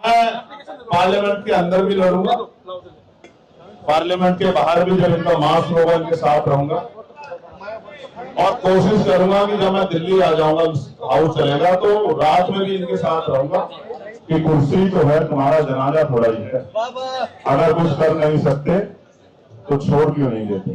मैं पार्लियामेंट के अंदर भी लड़ूंगा, पार्लियामेंट के बाहर भी जब इनका मार्च होगा इनके साथ रहूंगा और कोशिश करूंगा कि जब मैं दिल्ली आ जाऊंगा, हाउस चलेगा तो रात में भी इनके साथ रहूंगा कि कुर्सी तो है, तुम्हारा जनाजा थोड़ा ही है, अगर कुछ कर नहीं सकते तो छोड़ क्यों नहीं देते।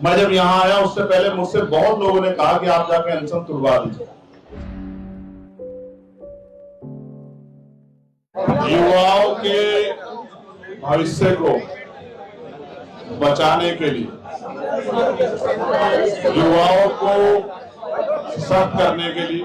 मैं जब यहाँ आया उससे पहले मुझसे बहुत लोगों ने कहा कि आप जाके अनशन तुड़वा दीजिए। युवाओं के भविष्य को बचाने के लिए, युवाओं को सशक्त करने के लिए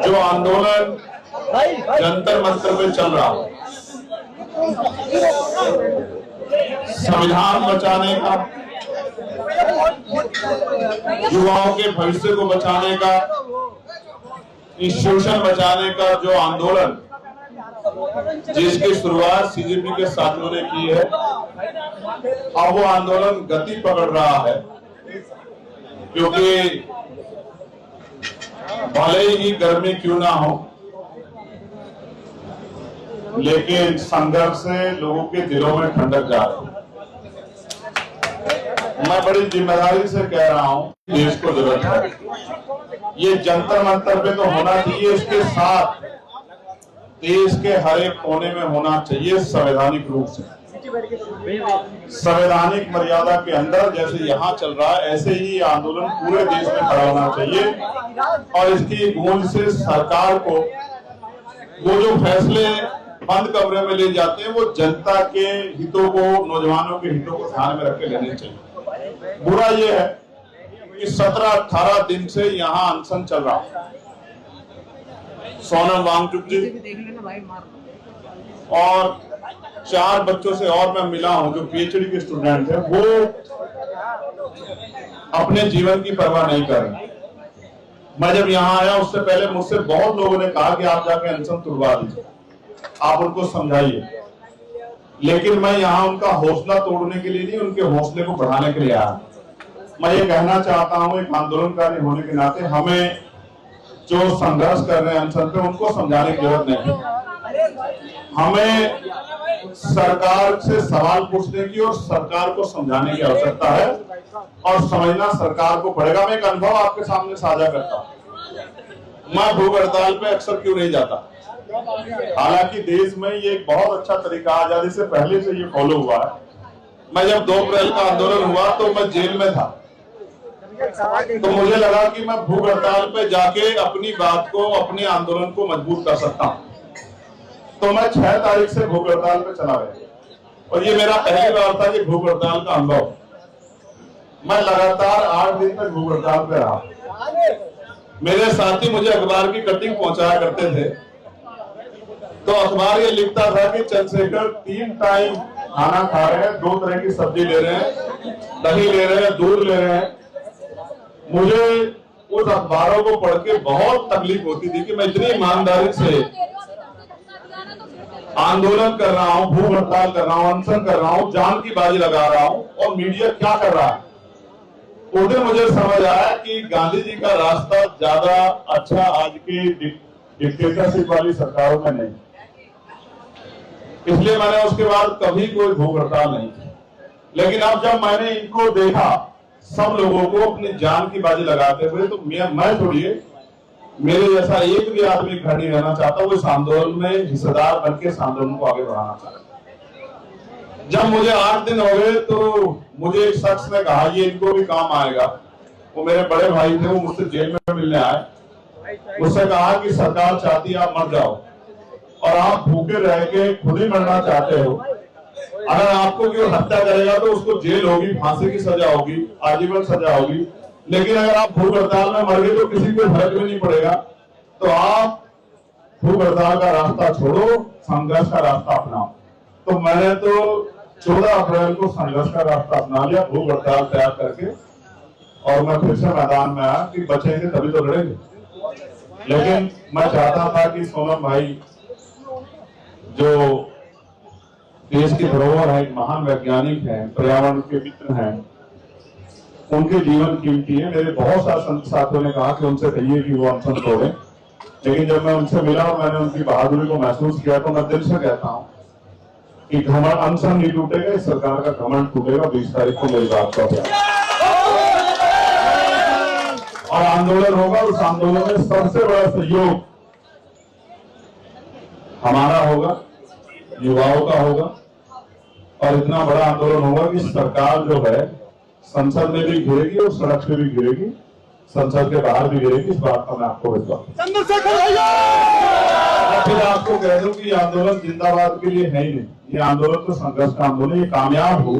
जो आंदोलन जंतर मंतर में चल रहा है, संविधान बचाने का, युवाओं के भविष्य को बचाने का, इंस्टीट्यूशन बचाने का जो आंदोलन जिसकी शुरुआत सीजेपी के साथियों ने की है, अब वो आंदोलन गति पकड़ रहा है, क्योंकि भले ही गर्मी क्यों ना हो लेकिन संघर्ष से लोगों के दिलों में ठंडक जा रही है। मैं बड़ी जिम्मेदारी से कह रहा हूं, देश को जरूरत है, ये जंतर मंतर पे तो होना चाहिए, इसके साथ देश के हर एक कोने में होना चाहिए संवैधानिक रूप से, संवैधानिक मर्यादा के अंदर। जैसे यहाँ चल रहा है ऐसे ही आंदोलन पूरे देश में खड़ा होना चाहिए और इसकी गूंज से सरकार को वो जो फैसले बंद कमरे में ले जाते हैं वो जनता के हितों को, नौजवानों के हितों को ध्यान में रख के लेने चाहिए। बुरा ये है कि 17-18 दिन से यहाँ अनशन चल रहा है। सोनम वांगचुक जी और 4 बच्चों से और मैं मिला हूं जो पीएचडी के स्टूडेंट हैं, वो अपने जीवन की परवाह नहीं कर रहे। मैं जब यहाँ आया उससे पहले मुझसे बहुत लोगों ने कहा कि आप जाके अनशन तुड़वा दीजिए, आप उनको समझाइए, लेकिन मैं यहाँ उनका हौसला तोड़ने के लिए नहीं, उनके हौसले को बढ़ाने के लिए आया। मैं ये कहना चाहता हूँ, एक आंदोलनकारी होने के नाते हमें जो संघर्ष कर रहे हैं अनशन पे उनको समझाने की जरूरत नहीं, हमें सरकार से सवाल पूछने की और सरकार को समझाने की आवश्यकता है और समझना सरकार को पड़ेगा। मैं एक अनुभव आपके सामने साझा करता हूँ। मैं भूख हड़ताल पे अक्सर क्यों नहीं जाता, हालांकि देश में ये एक बहुत अच्छा तरीका आजादी से पहले से ये फॉलो हुआ है। मैं जब 2 अप्रैल का आंदोलन हुआ तो मैं जेल में था, तो मुझे लगा कि मैं भूख हड़ताल पे जाके अपनी बात को, अपने आंदोलन को मजबूत कर सकता हूँ, तो मैं 6 तारीख से भूख हड़ताल पे चला गया और ये मेरा पहली बार था कि भूख हड़ताल का अनुभव। मैं लगातार 8 दिन तक भूख हड़ताल पे रहा। मेरे साथी मुझे अखबार की कटिंग पहुंचाया करते थे, तो अखबार ये लिखता था कि चंद्रशेखर 3 टाइम खाना खा रहे हैं, 2 तरह की सब्जी ले रहे हैं, दही ले रहे हैं, दूध ले रहे हैं। मुझे उस अखबारों को पढ़ के बहुत तकलीफ होती थी कि मैं इतनी ईमानदारी से आंदोलन कर रहा हूं, भूख हड़ताल कर रहा हूं, अनशन कर रहा हूं, जान की बाजी लगा रहा हूं और मीडिया क्या कर रहा है। उस दिन मुझे समझ आया कि गांधी जी का रास्ता ज्यादा अच्छा आज की डिक्टेटरशिप वाली सरकारों में नहीं, इसलिए मैंने उसके बाद कभी कोई भूख हड़ताल नहीं की। लेकिन अब जब मैंने इनको देखा, सब लोगों को अपनी जान की बाजी लगाते हुए, तो मैं छोड़िए मेरे जैसा एक भी आदमी घर नहीं रहना चाहता, वो इस आंदोलन में हिस्सेदार बनकर इस आंदोलन को आगे बढ़ाना चाहता। जब मुझे 8 दिन हो गए तो मुझे एक शख्स ने कहा ये इनको भी काम आएगा, वो मेरे बड़े भाई थे, वो मुझसे जेल में मिलने आए, मुझसे कहा कि सरकार चाहती है आप मर जाओ और आप भूखे रह के खुद ही मरना चाहते हो, अगर आपको कोई हत्या करेगा तो उसको जेल होगी, फांसी की सजा होगी, आजीवन सजा होगी, लेकिन अगर आप भूख हड़ताल में मर गए तो किसी को फर्क भी नहीं पड़ेगा, तो आप भूख हड़ताल का रास्ता छोड़ो, संघर्ष का रास्ता अपनाओ। तो मैंने तो 14 अप्रैल को संघर्ष का रास्ता अपना लिया, भूख हड़ताल तैयार करके, और मैं फिर से मैदान में आया कि बचेंगे तभी तो लड़ेंगे। लेकिन मैं चाहता था कि सोनम भाई जो देश की धरोहर है, महान वैज्ञानिक हैं, पर्यावरण के मित्र हैं, उनके जीवन कीमती है। मेरे बहुत सारे साथियों ने कहा कि उनसे कहिए कि वो अनशन तोड़ें, लेकिन जब मैं उनसे मिला और मैंने उनकी बहादुरी को महसूस किया तो मैं दिल से कहता हूं कि घमंड अनशन नहीं टूटेगा, इस सरकार का घमंड टूटेगा 20 तारीख को मेरी बात का और आंदोलन होगा। उस आंदोलन में सबसे बड़ा सहयोग हमारा होगा, युवाओं का होगा और इतना बड़ा आंदोलन होगा कि सरकार जो है संसद में भी घिरेगी और सड़क पे भी घिरेगी, संसद के बाहर भी घिरेगी। इस बात का मैं आपको विश्वास। फिर आपको कह दूं कि ये आंदोलन जिंदाबाद के लिए है ही नहीं, ये आंदोलन तो संघर्ष का आंदोलन, ये कामयाब हो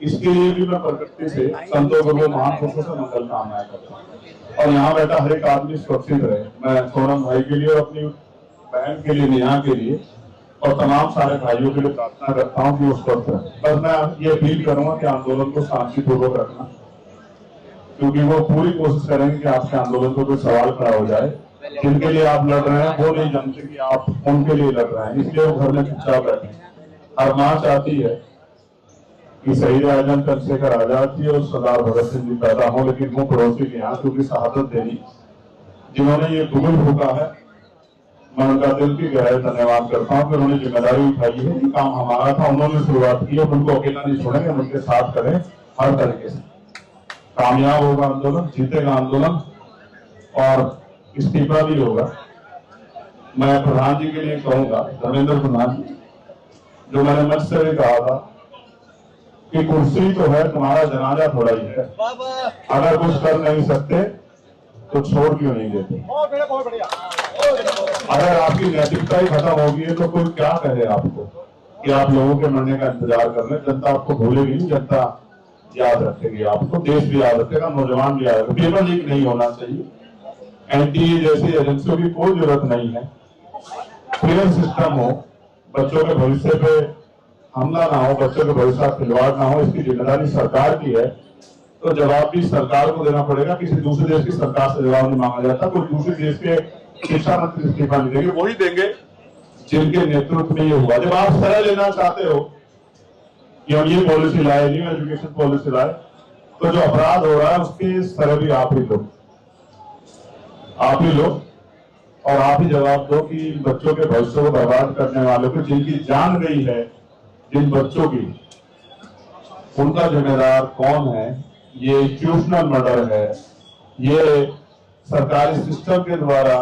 इसके लिए भी मैं प्रकृति से संतों गुरु महान पुरुषों से मंगल कामनाएं करता हूँ। और यहाँ बैठा हर एक आदमी सुरक्षित रहे। मैं सोनम भाई के लिए और अपनी बहन के लिए, नेहा के लिए और तमाम सारे भाइयों के लिए प्रार्थना करता हूँ कि वो स्वस्थ रहे। बस मैं ये अपील करूंगा कि आंदोलन को शांतिपूर्वक रखना, क्योंकि वो पूरी कोशिश करेंगे कि आपके आंदोलन को कोई सवाल खड़ा हो जाए। जिनके लिए आप लड़ रहे हैं वो नहीं जानते कि आप उनके लिए लड़ रहे हैं, इसलिए वो घर में चुपचाप बैठे। हर माँ चाहती है कि शहीद आजम चंद्रशेखर आजाद जी और सरदार भगत सिंह जी पैदा हो, लेकिन वो पड़ोसी के यहाँ क्योंकि शहादत देनी, जिन्होंने ये बुजुर्ग होगा है, मैं उनका दिल की गहराई धन्यवाद करता हूँ कि उन्होंने जिम्मेदारी उठाई है। ये काम हमारा था, उन्होंने शुरुआत की, उनको अकेला नहीं छोड़ेंगे, उनके साथ करें हर तरीके से। कामयाब होगा आंदोलन, जीतेगा आंदोलन और इस्तीफा भी होगा। मैं प्रधान जी के लिए कहूंगा, धर्मेंद्र प्रधान जी, जो मैंने मंच से भी कहा था कि कुर्सी तो है, तुम्हारा जनाजा थोड़ा ही है, अगर कुछ कर नहीं सकते तो छोड़ क्यों नहीं देते। अगर आपकी नैतिकता ही खत्म होगी है तो कोई क्या कहे आपको कि आप लोगों के मरने का इंतजार कर रहे हैं। जनता आपको भूलेगी नहीं, जनता याद रखेगी आपको, देश भी याद रखेगा, नौजवान भी याद रखेगा। पेपर लीक नहीं होना चाहिए, एनटीए जैसी एजेंसियों की कोई जरूरत नहीं है। फेयर सिस्टम हो, बच्चों के भविष्य पे हमला ना हो, बच्चों के भविष्य का खिलवाड़ ना हो, इसकी जिम्मेदारी सरकार की है। तो जवाब भी सरकार को देना पड़ेगा, किसी दूसरे देश की सरकार से जवाब नहीं मांगा जाता। कोई दूसरे देश के शिक्षा मंत्री इस्तीफा नहीं देंगे, वही देंगे जिनके नेतृत्व में ये हुआ। जब आप सरह लेना चाहते हो कि हम ये पॉलिसी लाए, न्यू एजुकेशन पॉलिसी लाए, तो जो अपराध हो रहा है उसके सरह भी आप ही लो और आप ही जवाब दो कि बच्चों के भविष्य को बर्बाद करने वालों को, जिनकी जान गई है, जिन बच्चों की, उनका जिम्मेदार कौन है। ये इंस्टीट्यूशनल मर्डर है, ये सरकारी सिस्टम के द्वारा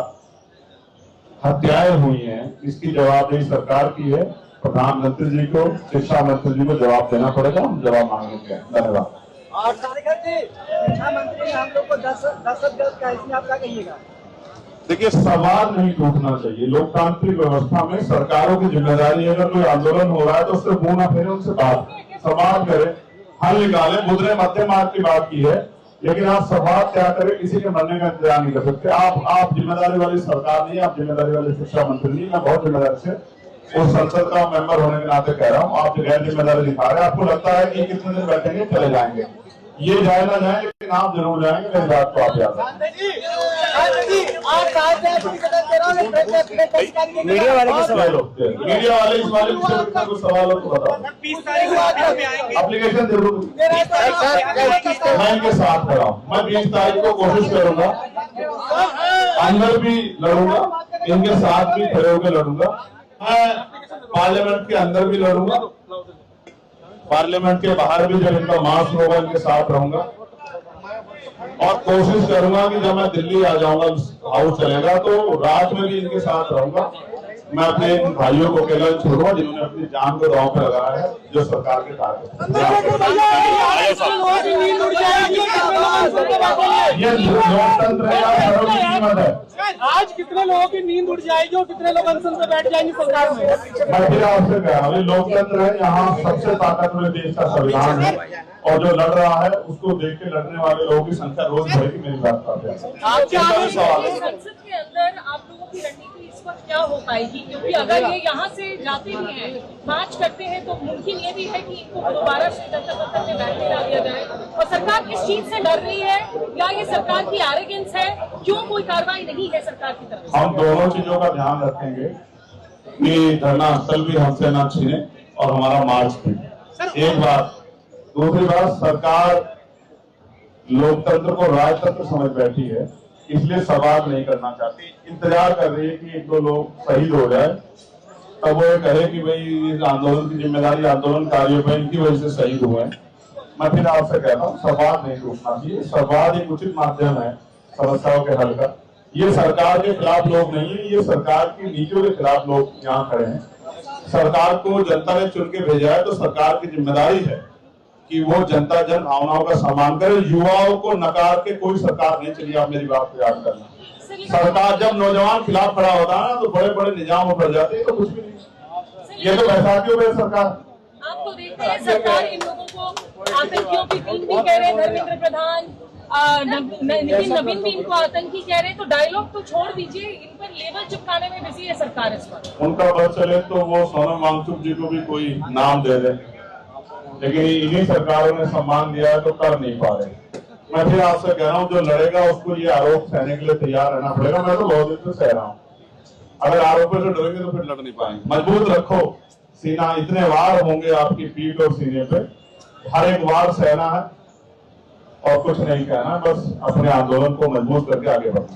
हत्याएं हुई हैं, इसकी जवाबदेही सरकार की है। प्रधानमंत्री जी को, शिक्षा मंत्री जी को जवाब देना पड़ेगा, हम जवाब मांगेंगे। धन्यवाद। और शिक्षा मंत्री हम लोग को दहशतगर्द का इसमें आप क्या कहिएगा? देखिए, सवाल नहीं टूटना चाहिए। लोकतांत्रिक व्यवस्था में सरकारों की जिम्मेदारी है, अगर कोई आंदोलन हो रहा है तो उससे मुंह ना फेरे, उनसे बात संवाद करें, हल निकाले। मुद्रे मध्य मार्ग की बात की है, लेकिन आप संवाद क्या करें, किसी के मरने का इंतजार नहीं कर सकते। आप जिम्मेदारी वाली सरकार नहीं, आप जिम्मेदारी वाले शिक्षा मंत्री नहीं। मैं बहुत जिम्मेदारी से उस संसद का मेंबर होने के नाते कह रहा हूँ, आप गैर जिम्मेदारी दिखा रहे हैं। आपको लगता है कि कितने दिन बैठेंगे, चले जाएंगे, ये जाए ना जाए, लेकिन आप जरूर जाएंगे। मेरी बात को आप याद मीडिया वाले इस वाले कुछ सवाल हो तो बताओ। एप्लीकेशन जरूर मैं इनके साथ खड़ा हूँ। मैं 20 तारीख को कोशिश करूंगा, अंदर भी लड़ूंगा, इनके साथ भी खड़े होकर लड़ूंगा। मैं पार्लियामेंट के अंदर भी लड़ूंगा, पार्लियामेंट के बाहर भी जब इनका मार्च होगा इनके साथ रहूंगा और कोशिश करूंगा कि जब मैं दिल्ली आ जाऊंगा, हाउस चलेगा, तो रात में भी इनके साथ रहूंगा। मैं अपने इन भाइयों को अकेला छोड़ूंगा जिन्होंने अपनी जान को दांव पे लगाया है, जो सरकार के टारगेट। ये लोकतंत्र है। आज कितने लोगों की नींद उड़ जाएगी और कितने लोग अनशन पे बैठ जाएंगे सरकार में? मैं फिर आपसे कह रहा हूँ, लोकतंत्र है, यहाँ सबसे ताकतवर देश का संविधान है और जो लड़ रहा है उसको देख के लड़ने वाले लोगों की संख्या रोज बढ़ेगी। मेरी बात करते हैं संसद के अंदर आप लोगों की रणनीति इस वक्त क्या हो पाएगी, क्योंकि अगर ये यहाँ से जाते भी हैं, मार्च करते हैं, तो मुमकिन ये भी है कि इनको दोबारा से जनता दफ्तर में बैठने ना दिया जाए। और सरकार किस चीज से डर रही है, या ये सरकार की एरोगेंस है, क्यों कोई कार्रवाई नहीं है सरकार की तरफ? हम दोनों चीजों का ध्यान रखेंगे कि धरना स्थल भी हमसे ना छीने और हमारा मार्च भी। एक बात। दूसरी बात, सरकार लोकतंत्र को राजतंत्र समझ बैठी है, इसलिए सवाल नहीं करना चाहती, इंतजार कर रही है कि एक दो लोग शहीद हो जाए तब वो ये कहे कि भाई इस आंदोलन की जिम्मेदारी आंदोलनकारियों पर, इनकी वजह से शहीद हुए हैं। मैं फिर आपसे कहता हूँ संवाद नहीं टूटना चाहिए, संवाद एक उचित माध्यम है समस्याओं के हल का। ये सरकार के खिलाफ लोग नहीं है, ये सरकार की नीतियों के खिलाफ लोग यहाँ खड़े हैं। सरकार को जनता ने चुन के भेजा है तो सरकार की जिम्मेदारी है कि वो जनता जन भावनाओं का सम्मान करे। युवाओं को नकार के कोई सरकार नहीं चली, आप मेरी बात को याद करना। सरकार जब नौजवान खिलाफ खड़ा होता है ना तो बड़े बड़े निजाम बढ़ जाते हैं, तो कुछ भी नहीं। ये तो बैसाखियों में सरकार, आप तो देखते हैं सरकार इन लोगों को आतंकियों की टीम भी कह रहे हैं, धर्मेंद्र प्रधान नितिन नवीन भी इनको आतंकी कह रहे हैं, तो डायलॉग तो छोड़ दीजिए, इन पर लेबल चिपकाने में बिजी है सरकार इस पर। उनका बस चले तो वो सोनम वांगचुक जी को भी कोई नाम दे दे, लेकिन इन्हीं सरकारों ने सम्मान दिया है तो कर नहीं पा रहे। मैं फिर आपसे कह रहा हूँ जो लड़ेगा उसको ये आरोप सहने के लिए तैयार रहना पड़ेगा। मैं तो बहुत दिन से सह रहा हूँ, अगर आरोपों से डरेंगे तो फिर लड़ नहीं पाएंगे। मजबूत रखो सीना, इतने वार होंगे आपकी पीठ और सीने पे, हर एक वार सहना है और कुछ नहीं कहना, बस अपने आंदोलन को मजबूत करके आगे बढ़ना।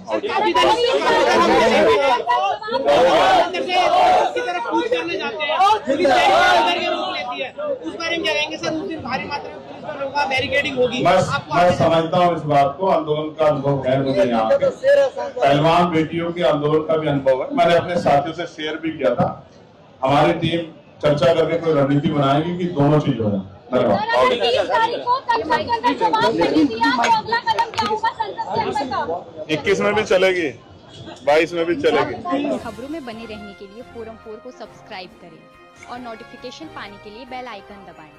मैं समझता हूँ इस बात को, आंदोलन का अनुभव है मुझे यहाँ के पहलवान बेटियों के आंदोलन का भी अनुभव है। मैंने अपने साथियों से शेयर भी किया था। हमारी टीम चर्चा करके कोई रणनीति बनाएगी कि दोनों चीज हो जाए। 21 में भी चलेगी, 22 में भी चलेगी। खबरों में बने रहने के लिए फोरम 4 को सब्सक्राइब करें और नोटिफिकेशन पाने के लिए बेल आइकन दबाएं।